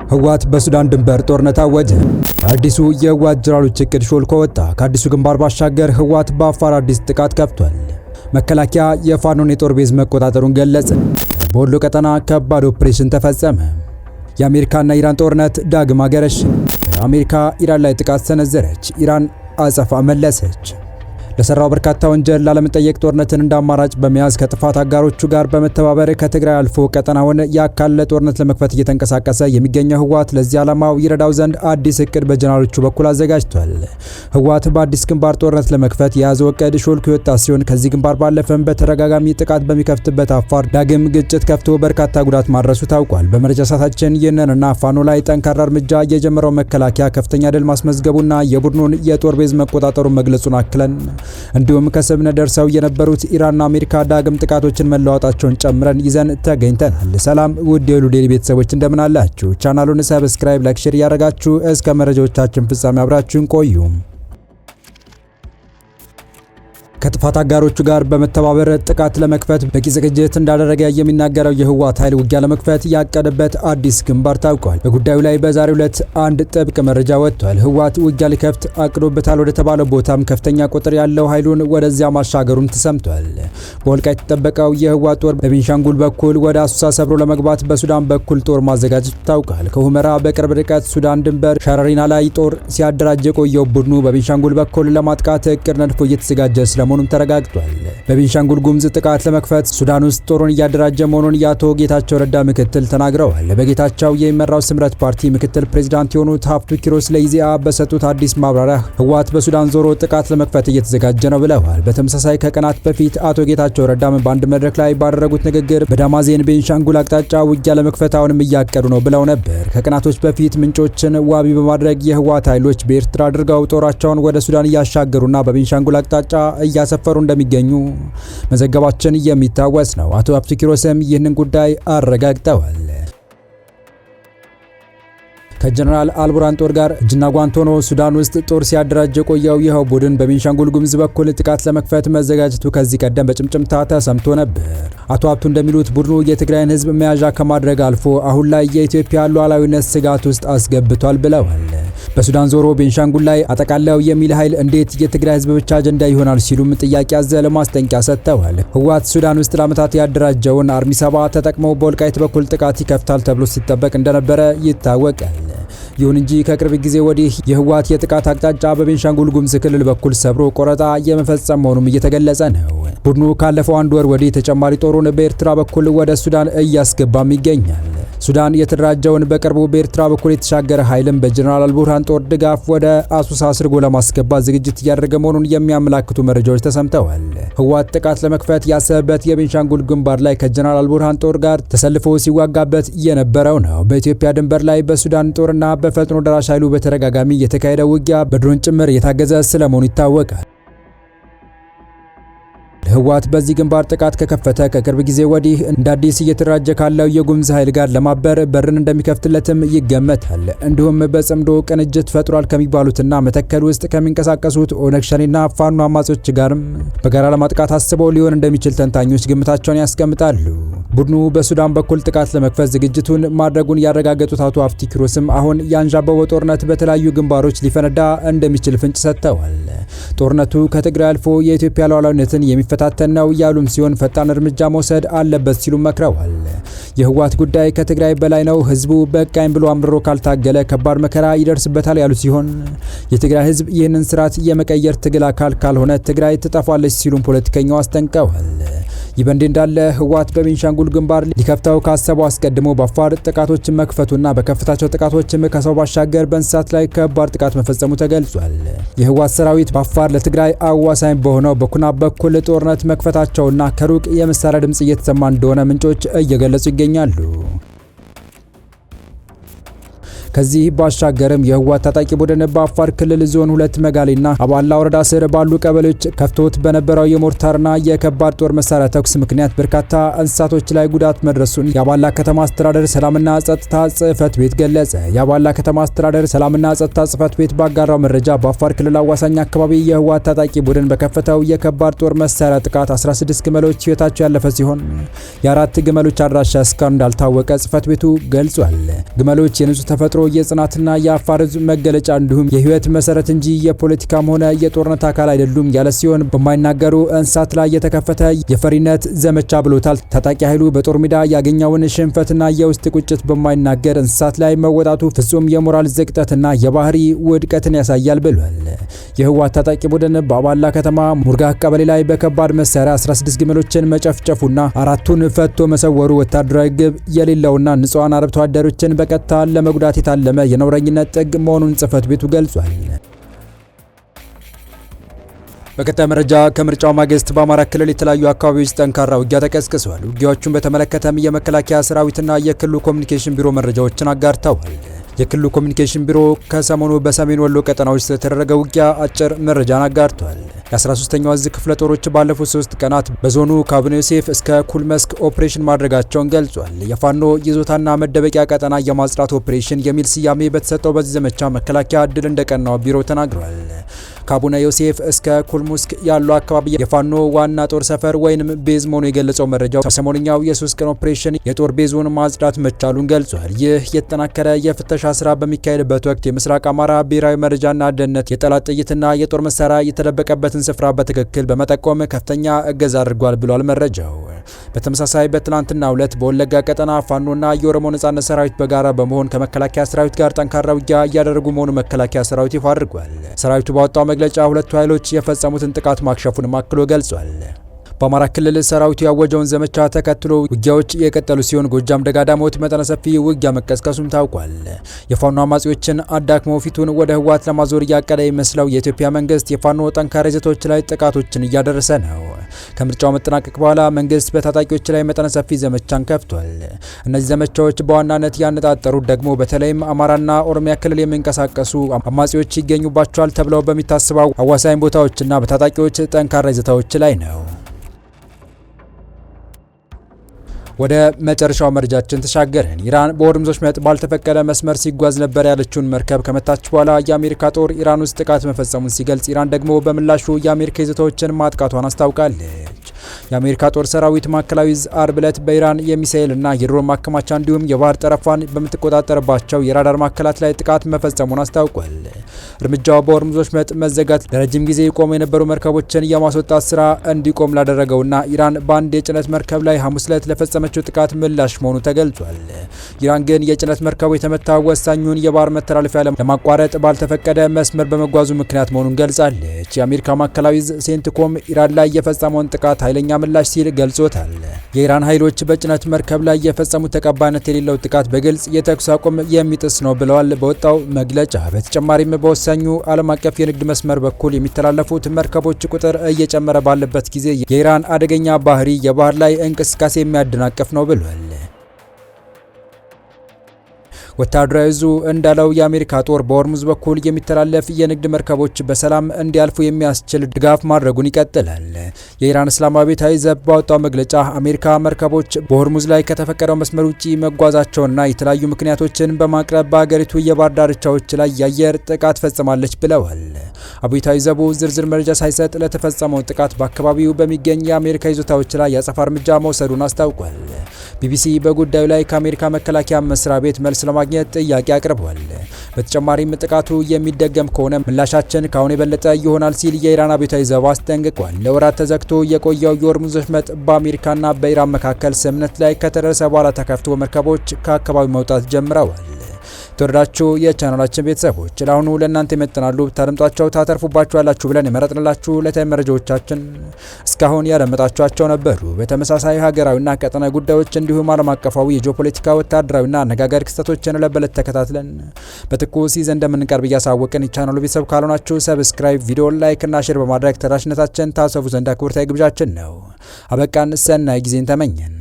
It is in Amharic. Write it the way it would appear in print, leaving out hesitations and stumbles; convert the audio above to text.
ህወሓት በሱዳን ድንበር ጦርነት አወጀ። አዲሱ የህወሓት ጀነራሎች እቅድ ሾልኮ ወጣ። ከአዲሱ ግንባር ባሻገር ህወሓት በአፋር አዲስ ጥቃት ከፍቷል። መከላከያ የፋኖን የጦር ቤዝ መቆጣጠሩን ገለጸ። በወሎ ቀጠና ከባድ ኦፕሬሽን ተፈጸመ። የአሜሪካና ኢራን ጦርነት ዳግም አገረሸ። አሜሪካ ኢራን ላይ ጥቃት ሰነዘረች። ኢራን አጸፋ መለሰች። ለሰራው በርካታ ወንጀል ላለመጠየቅ ጦርነትን እንደ አማራጭ በመያዝ ከጥፋት አጋሮቹ ጋር በመተባበር ከትግራይ አልፎ ቀጠናውን ያካለለ ጦርነት ለመክፈት እየተንቀሳቀሰ የሚገኘው ህወሓት ለዚህ ዓላማው ይረዳው ዘንድ አዲስ እቅድ በጀነራሎቹ በኩል አዘጋጅቷል። ህወሓት በአዲስ ግንባር ጦርነት ለመክፈት የያዘው እቅድ ሾልኮ የወጣ ሲሆን ከዚህ ግንባር ባለፈም በተደጋጋሚ ጥቃት በሚከፍትበት አፋር ዳግም ግጭት ከፍቶ በርካታ ጉዳት ማድረሱ ታውቋል። በመረጃ ሰዓታችን ይህንንና ፋኖ ላይ ጠንካራ እርምጃ የጀመረው መከላከያ ከፍተኛ ድል ማስመዝገቡና የቡድኑን የጦር ቤዝ መቆጣጠሩን መግለጹን አክለን እንዲሁም ከስምምነት ደርሰው የነበሩት ኢራንና አሜሪካ ዳግም ጥቃቶችን መለዋወጣቸውን ጨምረን ይዘን ተገኝተናል። ሰላም ውድ የሉል ዴይሊ ቤተሰቦች እንደምን አላችሁ? ቻናሉን ሰብስክራይብ፣ ላይክ፣ ሼር ያደረጋችሁ እስከ መረጃዎቻችን ፍጻሜ አብራችሁን ቆዩ። ከጥፋት አጋሮቹ ጋር በመተባበር ጥቃት ለመክፈት በቂ ዝግጅት እንዳደረገ የሚናገረው የህወሓት ኃይል ውጊያ ለመክፈት ያቀደበት አዲስ ግንባር ታውቋል። በጉዳዩ ላይ በዛሬው ዕለት አንድ ጥብቅ መረጃ ወጥቷል። ህወሓት ውጊያ ሊከፍት አቅዶበታል ወደ ተባለው ቦታም ከፍተኛ ቁጥር ያለው ኃይሉን ወደዚያ ማሻገሩን ተሰምቷል። በወልቃይት የተጠበቀው የህወሓት ጦር በቤንሻንጉል በኩል ወደ አሶሳ ሰብሮ ለመግባት በሱዳን በኩል ጦር ማዘጋጀቱ ታውቋል። ከሁመራ በቅርብ ርቀት ሱዳን ድንበር ሸረሪና ላይ ጦር ሲያደራጅ የቆየው ቡድኑ በቤንሻንጉል በኩል ለማጥቃት እቅድ ነድፎ እየተዘጋጀ መሆኑን ተረጋግጧል። በቤንሻንጉል ጉሙዝ ጥቃት ለመክፈት ሱዳን ውስጥ ጦሩን እያደራጀ መሆኑን የአቶ ጌታቸው ረዳ ምክትል ተናግረዋል። በጌታቸው የሚመራው ስምረት ፓርቲ ምክትል ፕሬዝዳንት የሆኑት ሀብቱ ኪሮስ ለኢዜአ በሰጡት አዲስ ማብራሪያ ህወሓት በሱዳን ዞሮ ጥቃት ለመክፈት እየተዘጋጀ ነው ብለዋል። በተመሳሳይ ከቀናት በፊት አቶ ጌታቸው ረዳም በአንድ መድረክ ላይ ባደረጉት ንግግር በዳማዜን ቤንሻንጉል አቅጣጫ ውጊያ ለመክፈት አሁንም እያቀዱ ነው ብለው ነበር። ከቀናቶች በፊት ምንጮችን ዋቢ በማድረግ የህወሓት ኃይሎች በኤርትራ አድርገው ጦራቸውን ወደ ሱዳን እያሻገሩና በቤንሻንጉል አቅጣጫ እያሰፈሩ እንደሚገኙ መዘገባችን የሚታወስ ነው። አቶ ሀብቱ ኪሮስም ይህንን ጉዳይ አረጋግጠዋል። ከጀነራል አልቡራን ጦር ጋር እጅና ጓንት ሆኖ ሱዳን ውስጥ ጦር ሲያደራጅ የቆየው ይኸው ቡድን በቤንሻንጉል ጉሙዝ በኩል ጥቃት ለመክፈት መዘጋጀቱ ከዚህ ቀደም በጭምጭምታ ተሰምቶ ነበር። አቶ ሀብቱ እንደሚሉት ቡድኑ የትግራይን ህዝብ መያዣ ከማድረግ አልፎ አሁን ላይ የኢትዮጵያ ሉዓላዊነት ስጋት ውስጥ አስገብቷል ብለዋል። በሱዳን ዞሮ ቤንሻንጉል ላይ አጠቃላው የሚል ኃይል እንዴት የትግራይ ህዝብ ብቻ አጀንዳ ይሆናል ሲሉም ጥያቄ አዘለ ማስጠንቀቂያ ሰጥተዋል። ህወሓት ሱዳን ውስጥ ለዓመታት ያደራጀውን አርሚ 7 ተጠቅሞ በወልቃይት በኩል ጥቃት ይከፍታል ተብሎ ሲጠበቅ እንደነበረ ይታወቃል። ይሁን እንጂ ከቅርብ ጊዜ ወዲህ የህወሓት የጥቃት አቅጣጫ በቤንሻንጉል ጉሙዝ ክልል በኩል ሰብሮ ቆረጣ የመፈጸም መሆኑም እየተገለጸ ነው። ቡድኑ ካለፈው አንድ ወር ወዲህ ተጨማሪ ጦሩን በኤርትራ በኩል ወደ ሱዳን እያስገባም ይገኛል። ሱዳን የተደራጀውን በቅርቡ በኤርትራ በኩል የተሻገረ ኃይልም በጀነራል አልቡርሃን ጦር ድጋፍ ወደ አሶሳ አስርጎ ለማስገባት ዝግጅት እያደረገ መሆኑን የሚያመላክቱ መረጃዎች ተሰምተዋል። ህወሓት ጥቃት ለመክፈት ያሰበበት የቤንሻንጉል ግንባር ላይ ከጀነራል አልቡርሃን ጦር ጋር ተሰልፎ ሲዋጋበት የነበረው ነው። በኢትዮጵያ ድንበር ላይ በሱዳን ጦርና በፈጥኖ ደራሽ ኃይሉ በተደጋጋሚ የተካሄደ ውጊያ በድሮን ጭምር የታገዘ ስለመሆኑ ይታወቃል። ህወሓት በዚህ ግንባር ጥቃት ከከፈተ ከቅርብ ጊዜ ወዲህ እንደ አዲስ እየተደራጀ ካለው የጉሙዝ ኃይል ጋር ለማበር በርን እንደሚከፍትለትም ይገመታል። እንዲሁም በጽምዶ ቅንጅት ፈጥሯል ከሚባሉትና መተከል ውስጥ ከሚንቀሳቀሱት ኦነግ ሸኔና ፋኖ አማጾች ጋርም በጋራ ለማጥቃት አስበው ሊሆን እንደሚችል ተንታኞች ግምታቸውን ያስቀምጣሉ። ቡድኑ በሱዳን በኩል ጥቃት ለመክፈት ዝግጅቱን ማድረጉን ያረጋገጡት አቶ ሀብቱ ኪሮስም አሁን ያንዣበበው ጦርነት በተለያዩ ግንባሮች ሊፈነዳ እንደሚችል ፍንጭ ሰጥተዋል። ጦርነቱ ከትግራይ አልፎ የኢትዮጵያ ሉዓላዊነትን የሚፈታተን ነው ያሉም ሲሆን ፈጣን እርምጃ መውሰድ አለበት ሲሉ መክረዋል። የህወሓት ጉዳይ ከትግራይ በላይ ነው፣ ህዝቡ በቃኝ ብሎ አምርሮ ካልታገለ ከባድ መከራ ይደርስበታል ያሉ ሲሆን የትግራይ ህዝብ ይህንን ስርዓት የመቀየር ትግል አካል ካልሆነ ትግራይ ትጠፋለች ሲሉም ፖለቲከኛው አስጠንቀዋል። ይህ በእንዲህ እንዳለ ህወሓት በቤንሻንጉል ግንባር ሊከፍተው ካሰበው አስቀድሞ በአፋር ጥቃቶችን መክፈቱና በከፍታቸው ጥቃቶችም ከሰው ባሻገር በእንስሳት ላይ ከባድ ጥቃት መፈጸሙ ተገልጿል። የህወሓት ሰራዊት በአፋር ለትግራይ አዋሳኝ በሆነው በኩናብ በኩል ጦርነት መክፈታቸውና ከሩቅ የመሳሪያ ድምጽ እየተሰማ እንደሆነ ምንጮች እየገለጹ ይገኛሉ። ከዚህ ባሻገርም የህወሓት ታጣቂ ቡድን በአፋር ክልል ዞን 2 መጋሌና አባላ ወረዳ ስር ባሉ ቀበሌዎች ከፍቶት በነበረው የሞርታርና የከባድ ጦር መሳሪያ ተኩስ ምክንያት በርካታ እንስሳቶች ላይ ጉዳት መድረሱን የአባላ ከተማ አስተዳደር ሰላምና ጸጥታ ጽሕፈት ቤት ገለጸ። የአባላ ከተማ አስተዳደር ሰላምና ጸጥታ ጽሕፈት ቤት ባጋራው መረጃ በአፋር ክልል አዋሳኝ አካባቢ የህወሓት ታጣቂ ቡድን በከፈተው የከባድ ጦር መሳሪያ ጥቃት 16 ግመሎች ህይወታቸው ያለፈ ሲሆን የአራት ግመሎች አድራሻ እስካሁን እንዳልታወቀ ጽሕፈት ቤቱ ገልጿል። ግመሎች የንጹህ ተፈጥሮ የጽናትና የአፋር ህዝብ መገለጫ እንዲሁም የህይወት መሰረት እንጂ የፖለቲካም ሆነ የጦርነት አካል አይደሉም ያለ ሲሆን በማይናገሩ እንስሳት ላይ የተከፈተ የፈሪነት ዘመቻ ብሎታል። ታጣቂ ኃይሉ በጦር ሜዳ ያገኘውን ሽንፈትና የውስጥ ቁጭት በማይናገር እንስሳት ላይ መወጣቱ ፍጹም የሞራል ዝቅጠትና የባህሪ ውድቀትን ያሳያል ብሏል። የህወሓት ታጣቂ ቡድን በአባላ ከተማ ሙርጋ ቀበሌ ላይ በከባድ መሳሪያ 16 ግመሎችን መጨፍጨፉና አራቱን ፈቶ መሰወሩ ወታደራዊ ግብ የሌለውና ንጹሃን አርብቶ አደሮችን በቀጥታ ለመጉዳት የታለመ የነውረኝነት ጥግ መሆኑን ጽሕፈት ቤቱ ገልጿል። በቀጣይ መረጃ ከምርጫው ማግስት በአማራ ክልል የተለያዩ አካባቢዎች ጠንካራ ውጊያ ተቀስቅሷል። ውጊያዎቹን በተመለከተም የመከላከያ ሰራዊትና የክልሉ ኮሚኒኬሽን ቢሮ መረጃዎችን አጋርተዋል። የክልሉ ኮሚኒኬሽን ቢሮ ከሰሞኑ በሰሜን ወሎ ቀጠናዎች ስለተደረገ ውጊያ አጭር መረጃን አጋርቷል። የ13ኛው እዝ ክፍለ ጦሮች ባለፉት 3 ቀናት በዞኑ ከአቡነ ዮሴፍ እስከ ኩልመስክ ኦፕሬሽን ማድረጋቸውን ገልጿል። የፋኖ ይዞታና መደበቂያ ቀጠና የማጽዳት ኦፕሬሽን የሚል ስያሜ በተሰጠው በዚህ ዘመቻ መከላከያ ድል እንደቀናው ቢሮ ተናግሯል። ከአቡነ ዮሴፍ እስከ ኩልሙስክ ያለው አካባቢ የፋኖ ዋና ጦር ሰፈር ወይንም ቤዝ መሆኑ የገለጸው መረጃው ከሰሞንኛው የ3 ቀን ኦፕሬሽን የጦር ቤዙን ማጽዳት መቻሉን ገልጿል። ይህ የተጠናከረ የፍተሻ ስራ በሚካሄድበት ወቅት የምስራቅ አማራ ብሔራዊ መረጃና ደህንነት የጠላት ጥይትና የጦር መሳሪያ የተደበቀበትን ስፍራ በትክክል በመጠቆም ከፍተኛ እገዛ አድርጓል ብሏል መረጃው። በተመሳሳይ በትናንትናው ዕለት በወለጋ ቀጠና ፋኖና የኦሮሞ ነጻነት ሰራዊት በጋራ በመሆን ከመከላከያ ሰራዊት ጋር ጠንካራ ውጊያ እያደረጉ መሆኑ መከላከያ ሰራዊት ይፋ አድርጓል። ሰራዊቱ ባወጣው መግለጫ ሁለቱ ኃይሎች የፈጸሙትን ጥቃት ማክሸፉን አክሎ ገልጿል። በአማራ ክልል ሰራዊቱ ያወጀውን ዘመቻ ተከትሎ ውጊያዎች የቀጠሉ ሲሆን ጎጃም ደጋዳሞት መጠነ ሰፊ ውጊያ መቀስቀሱም ታውቋል። የፋኖ አማጺዎችን አዳክሞ ፊቱን ወደ ህወሓት ለማዞር እያቀደ የሚመስለው የኢትዮጵያ መንግስት የፋኖ ጠንካራ ይዘቶች ላይ ጥቃቶችን እያደረሰ ነው። ከምርጫው መጠናቀቅ በኋላ መንግስት በታጣቂዎች ላይ መጠነ ሰፊ ዘመቻን ከፍቷል። እነዚህ ዘመቻዎች በዋናነት ያነጣጠሩት ደግሞ በተለይም አማራና ኦሮሚያ ክልል የሚንቀሳቀሱ አማጺዎች ይገኙባቸዋል ተብለው በሚታስበው አዋሳኝ ቦታዎችና በታጣቂዎች ጠንካራ ይዘቶች ላይ ነው። ወደ መጨረሻው መረጃችን ተሻገርን። ኢራን በሆርሙዝ ወሽመጥ ባልተፈቀደ መስመር ሲጓዝ ነበር ያለችውን መርከብ ከመታች በኋላ የአሜሪካ ጦር ኢራን ውስጥ ጥቃት መፈጸሙን ሲገልጽ፣ ኢራን ደግሞ በምላሹ የአሜሪካ ይዞታዎችን ማጥቃቷን አስታውቃለች። የአሜሪካ ጦር ሰራዊት ማዕከላዊ ዕዝ አርብ ዕለት በኢራን የሚሳኤልና የድሮን ማከማቻ እንዲሁም የባህር ጠረፏን በምትቆጣጠርባቸው የራዳር ማዕከላት ላይ ጥቃት መፈጸሙን አስታውቋል። እርምጃው በሆርሙዝ ወሽመጥ መዘጋት ለረጅም ጊዜ የቆሙ የነበሩ መርከቦችን የማስወጣት ስራ እንዲቆም ላደረገውና ኢራን በአንድ የጭነት መርከብ ላይ ሐሙስ ዕለት ለፈጸመችው ጥቃት ምላሽ መሆኑ ተገልጿል። ኢራን ግን የጭነት መርከቡ የተመታው ወሳኙን የባህር መተላለፊያ ለማቋረጥ ባልተፈቀደ መስመር በመጓዙ ምክንያት መሆኑን ገልጻለች። የአሜሪካ ማዕከላዊ ዕዝ ሴንትኮም ኢራን ላይ የፈጸመውን ጥቃት ኃይለኛ ምላሽ ሲል ገልጾታል። የኢራን ኃይሎች በጭነት መርከብ ላይ የፈጸሙት ተቀባይነት የሌለው ጥቃት በግልጽ የተኩስ አቁም የሚጥስ ነው ብለዋል በወጣው መግለጫ። በተጨማሪም በወሳኙ ዓለም አቀፍ የንግድ መስመር በኩል የሚተላለፉት መርከቦች ቁጥር እየጨመረ ባለበት ጊዜ የኢራን አደገኛ ባህሪ የባህር ላይ እንቅስቃሴ የሚያደናቅፍ ነው ብሏል። ወታደራዊ ዕዙ እንዳለው የአሜሪካ ጦር በሆርሙዝ በኩል የሚተላለፍ የንግድ መርከቦች በሰላም እንዲያልፉ የሚያስችል ድጋፍ ማድረጉን ይቀጥላል። የኢራን እስላማዊ አብዮታዊ ዘብ ባወጣው መግለጫ አሜሪካ መርከቦች በሆርሙዝ ላይ ከተፈቀደው መስመር ውጪ መጓዛቸውና የተለያዩ ምክንያቶችን በማቅረብ በአገሪቱ የባህር ዳርቻዎች ላይ የአየር ጥቃት ፈጽማለች ብለዋል። አብዮታዊ ዘቡ ዝርዝር መረጃ ሳይሰጥ ለተፈጸመው ጥቃት በአካባቢው በሚገኝ የአሜሪካ ይዞታዎች ላይ የአጸፋ እርምጃ መውሰዱን አስታውቋል። ቢቢሲ በጉዳዩ ላይ ከአሜሪካ መከላከያ መስሪያ ቤት መልስ ለማግኘት ጥያቄ አቅርቧል። በተጨማሪም ጥቃቱ የሚደገም ከሆነ ምላሻችን ካሁን የበለጠ ይሆናል ሲል የኢራን አብዮታዊ ዘብ አስጠንቅቋል። ለወራት ተዘግቶ የቆየው የሆርሙዝ ወሽመጥ በአሜሪካና በኢራን መካከል ስምምነት ላይ ከተደረሰ በኋላ ተከፍቶ መርከቦች ከአካባቢው መውጣት ጀምረዋል። ተወዳዳችሁ የቻናላችን ቤተሰቦች ለአሁኑ ለእናንተ ይመጥናሉ ታደምጧቸው ታተርፉባችሁ ያላችሁ ብለን የመረጥንላችሁ ዕለታዊ መረጃዎቻችን እስካሁን ያደመጣችኋቸው ነበሩ። በተመሳሳይ ሀገራዊና ቀጠናዊ ጉዳዮች እንዲሁም ዓለም አቀፋዊ የጂኦፖለቲካ ወታደራዊና አነጋጋሪ ክስተቶችን ለበለት ተከታትለን በትኩስ ይዘን እንደምንቀርብ እያሳወቅን የቻናሉ ቤተሰብ ካልሆናችሁ ሰብስክራይብ፣ ቪዲዮ ላይክ እና ሼር በማድረግ ተደራሽነታችን ታሰፉ ዘንድ አክብሮታዊ ግብዣችን ነው። አበቃን። ሰናይ ጊዜን ተመኘን።